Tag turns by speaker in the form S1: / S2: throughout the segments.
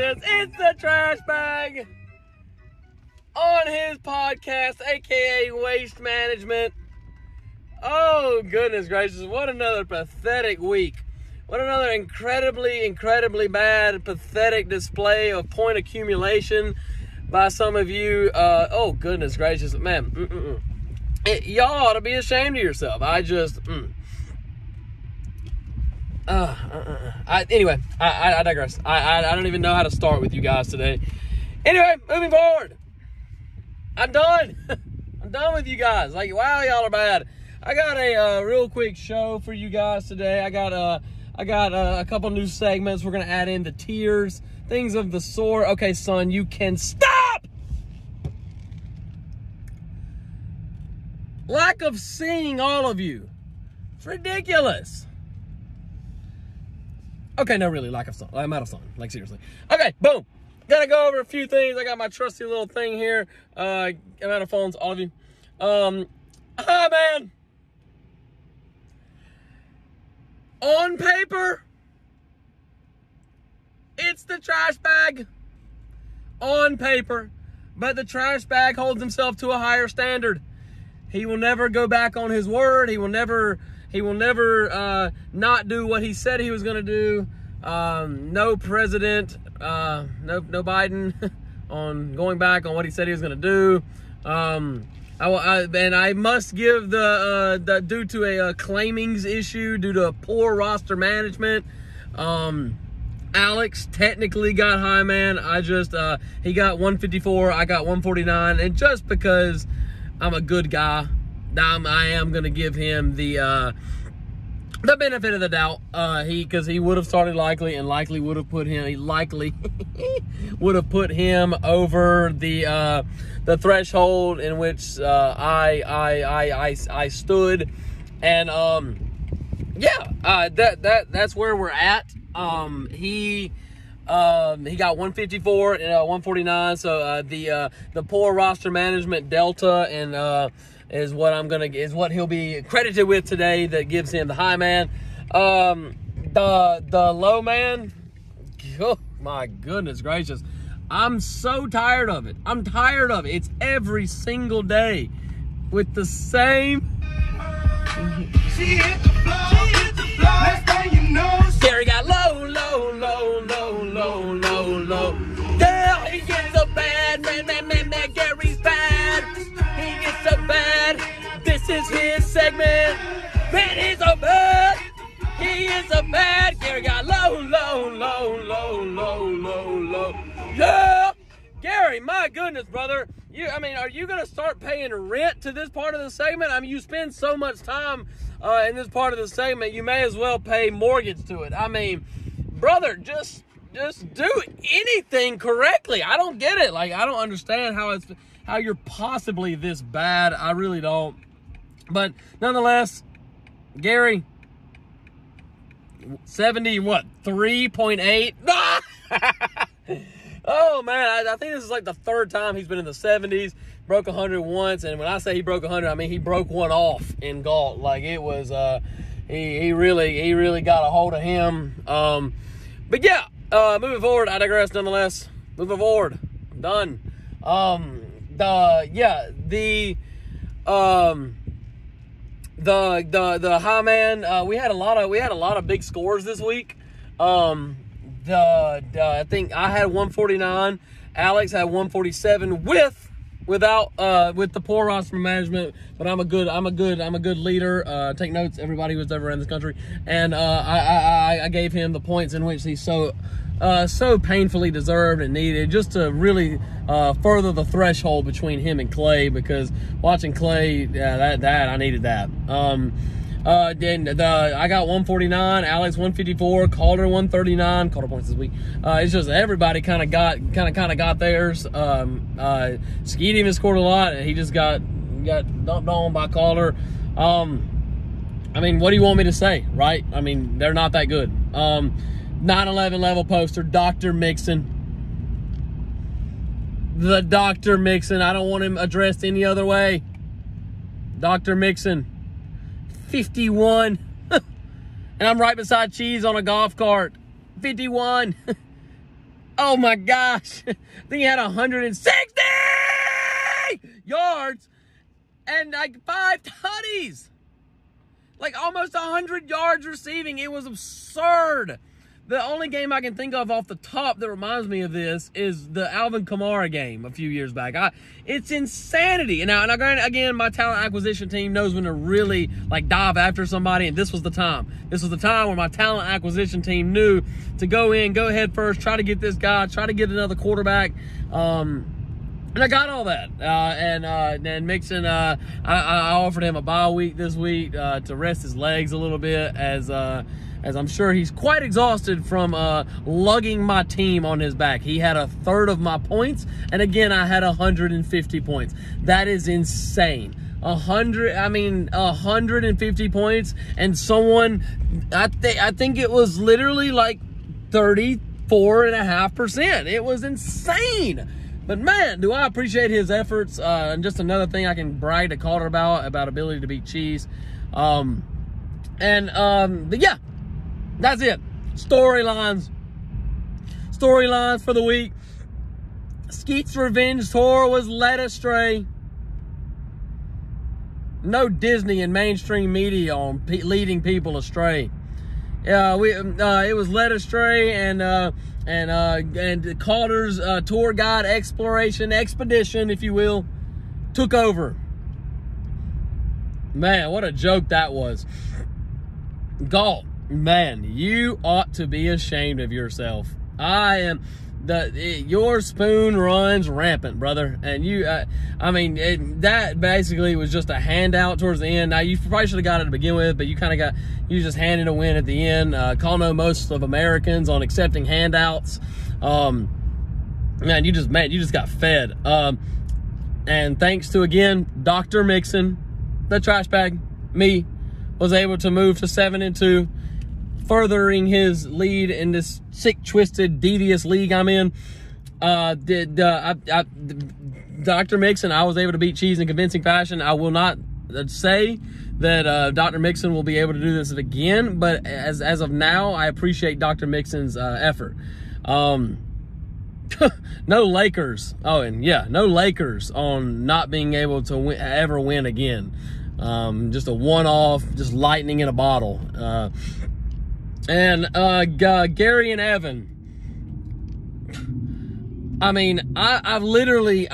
S1: this. It's the Trash Bag on his podcast, aka Waste Management. Oh, goodness gracious. What another pathetic week. What another incredibly bad, pathetic display of point accumulation by some of you. Oh, goodness gracious. Man, y'all ought to be ashamed of yourself. Anyway, I digress. I don't even know how to start with you guys today. Anyway, moving forward. I'm done. I'm done with you guys. Like, wow, y'all are bad. I got a real quick show for you guys today. I got a couple new segments. We're gonna add in the tiers, things of the sort. Okay, son, you can stop. Lack of seeing all of you. It's ridiculous. Okay, no, really, lack of sun. I'm out of sun. Like, seriously. Okay, boom. Gotta go over a few things. I got my trusty little thing here. I'm out of phones, all of you. Hi, man. On paper, it's the trash bag. On paper. But the trash bag holds himself to a higher standard. He will never go back on his word. He will never not do what he said he was going to do. No president, no Biden on going back on what he said he was going to do. I must give the due to a claimings issue, due to a poor roster management. Alex technically got high, man. He got 154, I got 149, and just because I'm a good guy, I am gonna give him the benefit of the doubt. Because he would have started likely would have put him. He likely would have put him over the threshold in which I stood, and that's where we're at. He got 154 and 149. So the poor roster management delta and is what he'll be credited with today. That gives him the high man. The low man. Oh my goodness gracious. I'm so tired of it. I'm tired of it. It's every single day with the same. She hit the floor. Next thing you know, Gary got low. Girl, he gets so bad. Man, Gary's bad. He gets so bad. This is his segment. Man, he's so bad. He is so bad. Gary got low. Yeah, Gary, my goodness, brother. Are you going to start paying rent to this part of the segment? I mean, you spend so much time in this part of the segment, you may as well pay mortgage to it. I mean, brother, just do anything correctly. I don't get it. Like, I don't understand how you're possibly this bad. I really don't. But nonetheless, Gary, 3.8. Oh, man, I think this is like the third time he's been in the 70s. Broke 100 once, and when I say he broke 100, I mean he broke one off in Galt. Like, it was, he really got a hold of him. But yeah, moving forward, I digress nonetheless. Moving forward, I'm done. The high man, we had a lot of big scores this week. I think I had 149. Alex had 147 with the poor roster management. But I'm a good leader. Take notes, everybody who's ever in this country. And I gave him the points in which he so painfully deserved and needed, just to really further the threshold between him and Clay. Because watching Clay, that I needed that. I got 149, Alex 154, Calder 139. Calder points this week. It's just everybody kind of got theirs. Skeet even scored a lot, and he just got dumped on by Calder. I mean, what do you want me to say, right? I mean, they're not that good. 9/11 level poster, Dr. Mixon. The Dr. Mixon. I don't want him addressed any other way. Dr. Mixon. 51. And I'm right beside Cheese on a golf cart. 51. Oh my gosh. I think he had 160 yards and like 5 tutties. Like almost 100 yards receiving. It was absurd. The only game I can think of off the top that reminds me of this is the Alvin Kamara game a few years back. It's insanity. And now, again, my talent acquisition team knows when to really like dive after somebody, and this was the time. This was the time where my talent acquisition team knew to go head first, try to get this guy, try to get another quarterback. And I got all that. And Mixon, I offered him a bye week this week to rest his legs a little bit, as I'm sure he's quite exhausted from lugging my team on his back. He had a third of my points, and again, I had 150 points. that is insane. 150 points, and someone, I think it was literally like 34.5%. It was insane. But man, do I appreciate his efforts. And just another thing I can brag to Calder about ability to beat cheese. But yeah, that's it. Storylines for the week. Skeet's revenge tour was led astray. No Disney and mainstream media on leading people astray. It was led astray, and Calder's tour guide expedition, if you will, took over. Man, what a joke that was. Galt, man, you ought to be ashamed of yourself. Your spoon runs rampant, brother. And that basically was just a handout towards the end. Now, you probably should have got it to begin with, but you just handed a win at the end. Call no most of Americans on accepting handouts. Man, you just got fed. And thanks to, again, Dr. Mixon, the trash bag, me, was able to move to 7-2. Furthering his lead in this sick, twisted, devious league I'm in. Dr. Mixon, I was able to beat cheese in convincing fashion. I will not say that Dr. Mixon will be able to do this again, but as of now, I appreciate Dr. Mixon's effort. No Lakers. Oh, and yeah, no Lakers on not being able to ever win again. Just a one-off, just lightning in a bottle. Gary and Evan. I mean, I've literally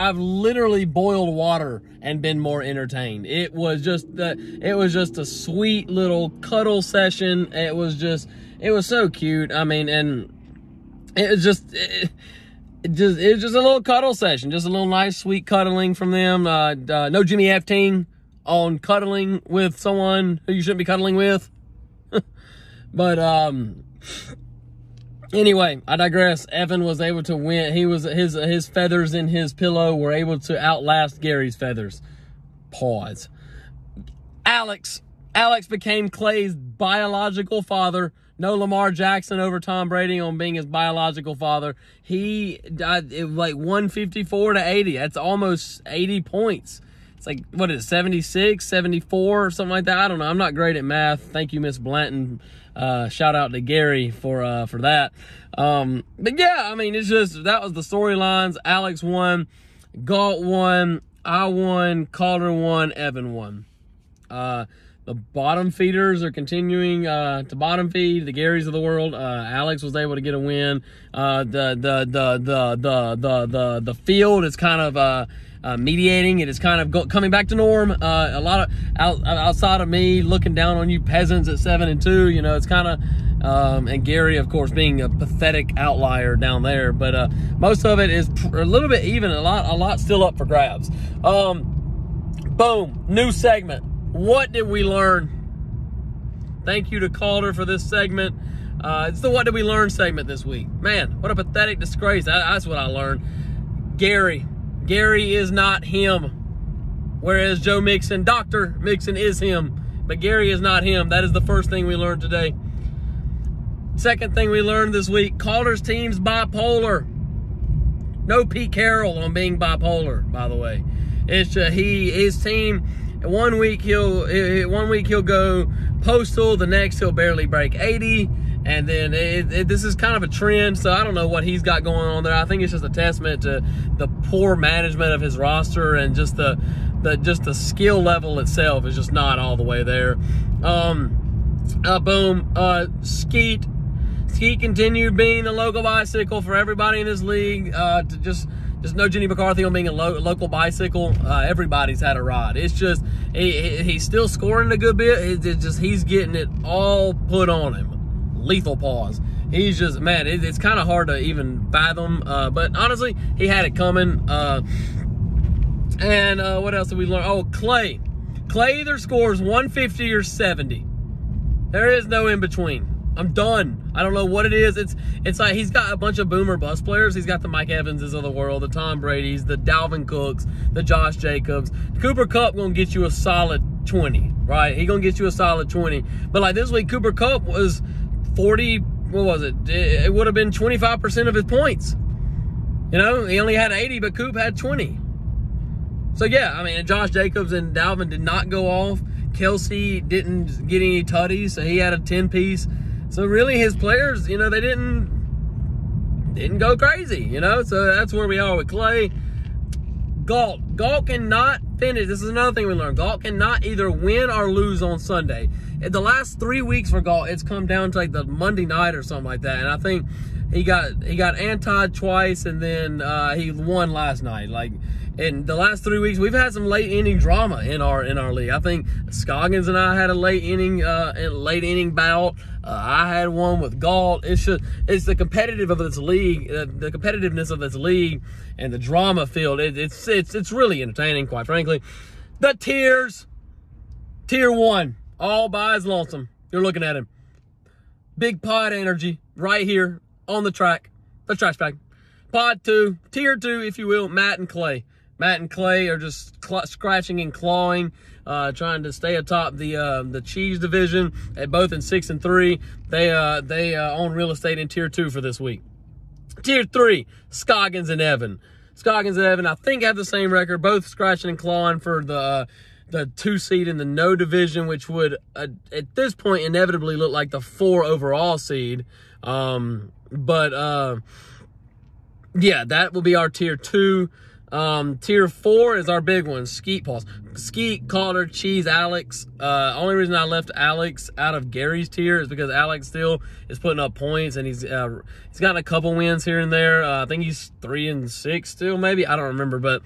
S1: boiled water and been more entertained. It was just a sweet little cuddle session. It was so cute. I mean, and it was just a little cuddle session, just a little nice, sweet cuddling from them. No Jimmy Epting on cuddling with someone who you shouldn't be cuddling with. But anyway, I digress. Evan was able to win. His feathers in his pillow were able to outlast Gary's feathers. Pause. Alex became Clay's biological father. No Lamar Jackson over Tom Brady on being his biological father. He died like 154-80. That's almost 80 points. It's like, what is it, 76, 74, or something like that? I don't know. I'm not great at math. Thank you, Miss Blanton. Shout out to Gary for that. But yeah, I mean, that was the storylines. Alex won, Galt won, I won, Calder won, Evan won. The bottom feeders are continuing to bottom feed, the Garys of the world. Alex was able to get a win. The field is kind of mediating. It is kind of coming back to norm. A lot of outside of me looking down on you peasants at 7-2, it's kind of and Gary, of course, being a pathetic outlier down there, but most of it is a little bit even. A lot still up for grabs. Boom, new segment. What did we learn? Thank you to Calder for this segment. It's the What Did We Learn segment this week. Man, what a pathetic disgrace. That's what I learned. Gary is not him. Whereas Joe Mixon, Dr. Mixon is him. But Gary is not him. That is the first thing we learned today. Second thing we learned this week, Calder's team's bipolar. No Pete Carroll on being bipolar, by the way. It's his team. One week he'll go postal, the next he'll barely break 80, And then this is kind of a trend, so I don't know what he's got going on there. I think it's just a testament to the poor management of his roster, and just the skill level itself is just not all the way there. Skeet continued being the local bicycle for everybody in this league. Just no Jenny McCarthy on being a local bicycle. Everybody's had a ride. It's just he's still scoring a good bit. It's just he's getting it all put on him. Lethal pause. He's just, man, it's kind of hard to even fathom. But honestly, he had it coming. And what else did we learn? Oh, Clay. Clay either scores 150 or 70. There is no in between. I'm done. I don't know what it is. It's like he's got a bunch of boomer bust players. He's got the Mike Evanses of the world, the Tom Brady's, the Dalvin Cooks, the Josh Jacobs. Cooper Kupp gonna get you a solid 20, right? He gonna get you a solid 20. But like this week, Cooper Kupp was 40, what was it? It would have been 25% of his points. You know, he only had 80, but Coop had 20. So yeah, I mean, Josh Jacobs and Dalvin did not go off. Kelsey didn't get any tutties, so he had a 10-piece. So really, his players, you know, they didn't go crazy, you know. So that's where we are with Clay. Galt cannot finish. This is another thing we learned. Galt cannot either win or lose on Sunday. In the last 3 weeks for Galt, it's come down to like the Monday night or something like that. And I think he got antied twice, and then he won last night. Like in the last 3 weeks, we've had some late inning drama in our league. I think Scoggins and I had a late inning bout. I had one with Galt. It's the competitive of this league, the competitiveness of this league, and the drama field. It's really entertaining, quite frankly. The tiers, tier 1, all by his lonesome. You're looking at him. Big pod energy right here on the track, the trash bag. Pod 2, tier 2, if you will, Matt and Clay. Matt and Clay are just scratching and clawing, trying to stay atop the cheese division. At both in 6 and 3. They own real estate in tier 2 for this week. Tier 3, Scoggins and Evan. Scoggins and Evan, I think, have the same record, both scratching and clawing for the 2 seed in the no division, which would at this point inevitably look like the 4 overall seed. Yeah, that will be our tier 2. Tier 4 is our big one, Skeet Pulse. Skeet, Calder, Cheese, Alex. Only reason I left Alex out of Gary's tier is because Alex still is putting up points, and he's gotten a couple wins here and there. I think he's 3 and 6 still, maybe. I don't remember, but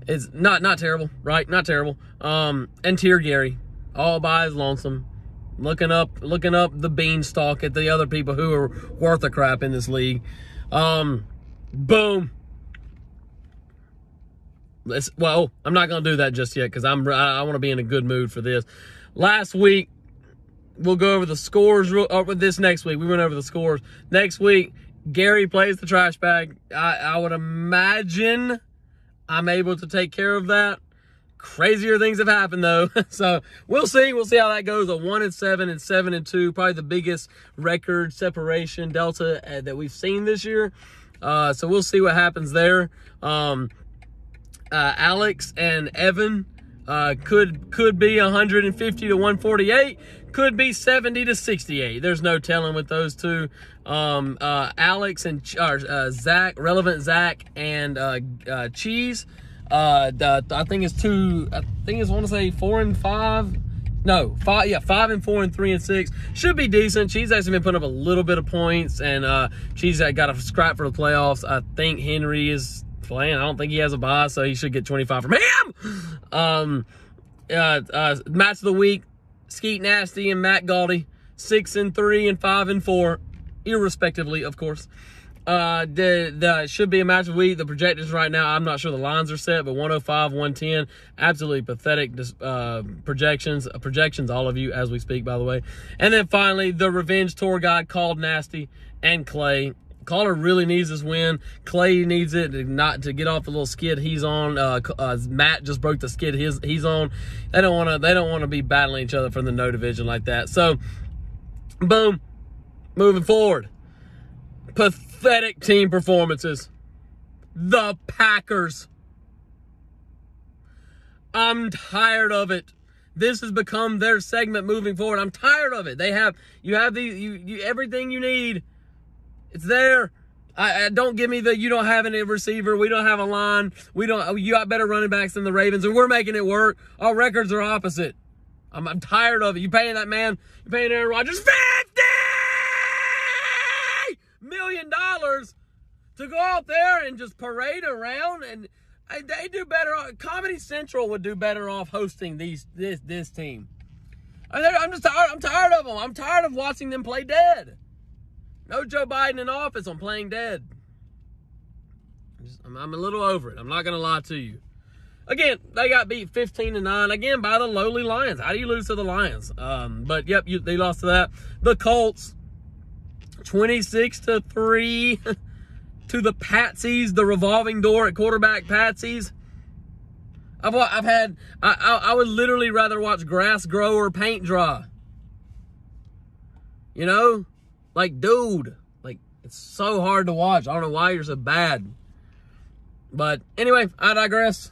S1: it's not terrible, right? Not terrible. And tier Gary, all by his lonesome, looking up the beanstalk at the other people who are worth a crap in this league. Boom. Well, I'm not going to do that just yet because I want to be in a good mood for this. Last week, we'll go over the scores. This next week, we went over the scores. Next week, Gary plays the trash bag. I would imagine I'm able to take care of that. Crazier things have happened, though. So we'll see. We'll see how that goes. A 1-7 and 7-2. Probably the biggest record separation delta that we've seen this year. So we'll see what happens there. Alex and Evan could be 150 to 148, could be 70 to 68. There's no telling with those two. Alex and Zach, relevant Zach and Cheese. I think it's I want to say 4 and 5. No, 5. Yeah, 5 and 4 and 3 and 6 should be decent. She's actually been putting up a little bit of points, and she's got a scrap for the playoffs. I think Henry is playing. I don't think he has a bye, so he should get 25 from him. Match of the week: Skeet Nasty and Matt Galdi, 6 and 3 and 5 and 4, irrespectively, of course. Should be a match of the week. The projections right now, I'm not sure the lines are set, but 105, 110, absolutely pathetic projections, all of you, as we speak, by the way. And then finally, the revenge tour guide called Nasty and Clay. Calder really needs this win. Clay needs it not to get off the little skid he's on. Matt just broke the skid he's on. They don't want to be battling each other for the no division like that. So, boom, moving forward. Pathetic team performances. The Packers. I'm tired of it. This has become their segment moving forward. I'm tired of it. You have everything you need. It's there. I don't give me you don't have any receiver. We don't have a line. You got better running backs than the Ravens, and we're making it work. Our records are opposite. I'm tired of it. You paying that man, you paying Aaron Rodgers $50 million to go out there and just parade around, and they do better. Comedy Central would do better off hosting this team. I'm just tired. I'm tired of them. I'm tired of watching them play dead. No Joe Biden in office. I'm playing dead. I'm a little over it. I'm not gonna lie to you. Again, they got beat 15-9 again by the lowly Lions. How do you lose to the Lions? But yep, they lost to that. The Colts, 26-3 to the Patsies, the revolving door at quarterback Patsies. I would literally rather watch grass grow or paint dry. You know, like, dude, like, it's so hard to watch. I don't know why you're so bad. But anyway, I digress.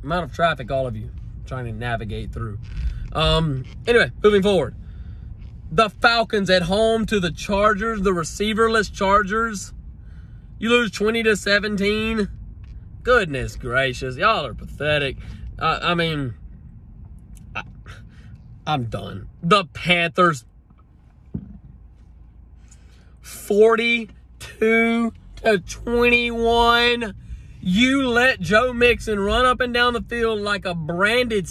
S1: Amount of traffic, all of you trying to navigate through. Anyway, moving forward. The Falcons at home to the Chargers, the receiverless Chargers. You lose 20-17. Goodness gracious, y'all are pathetic. I mean, I'm done. The Panthers, 42-21. You let Joe Mixon run up and down the field like a branded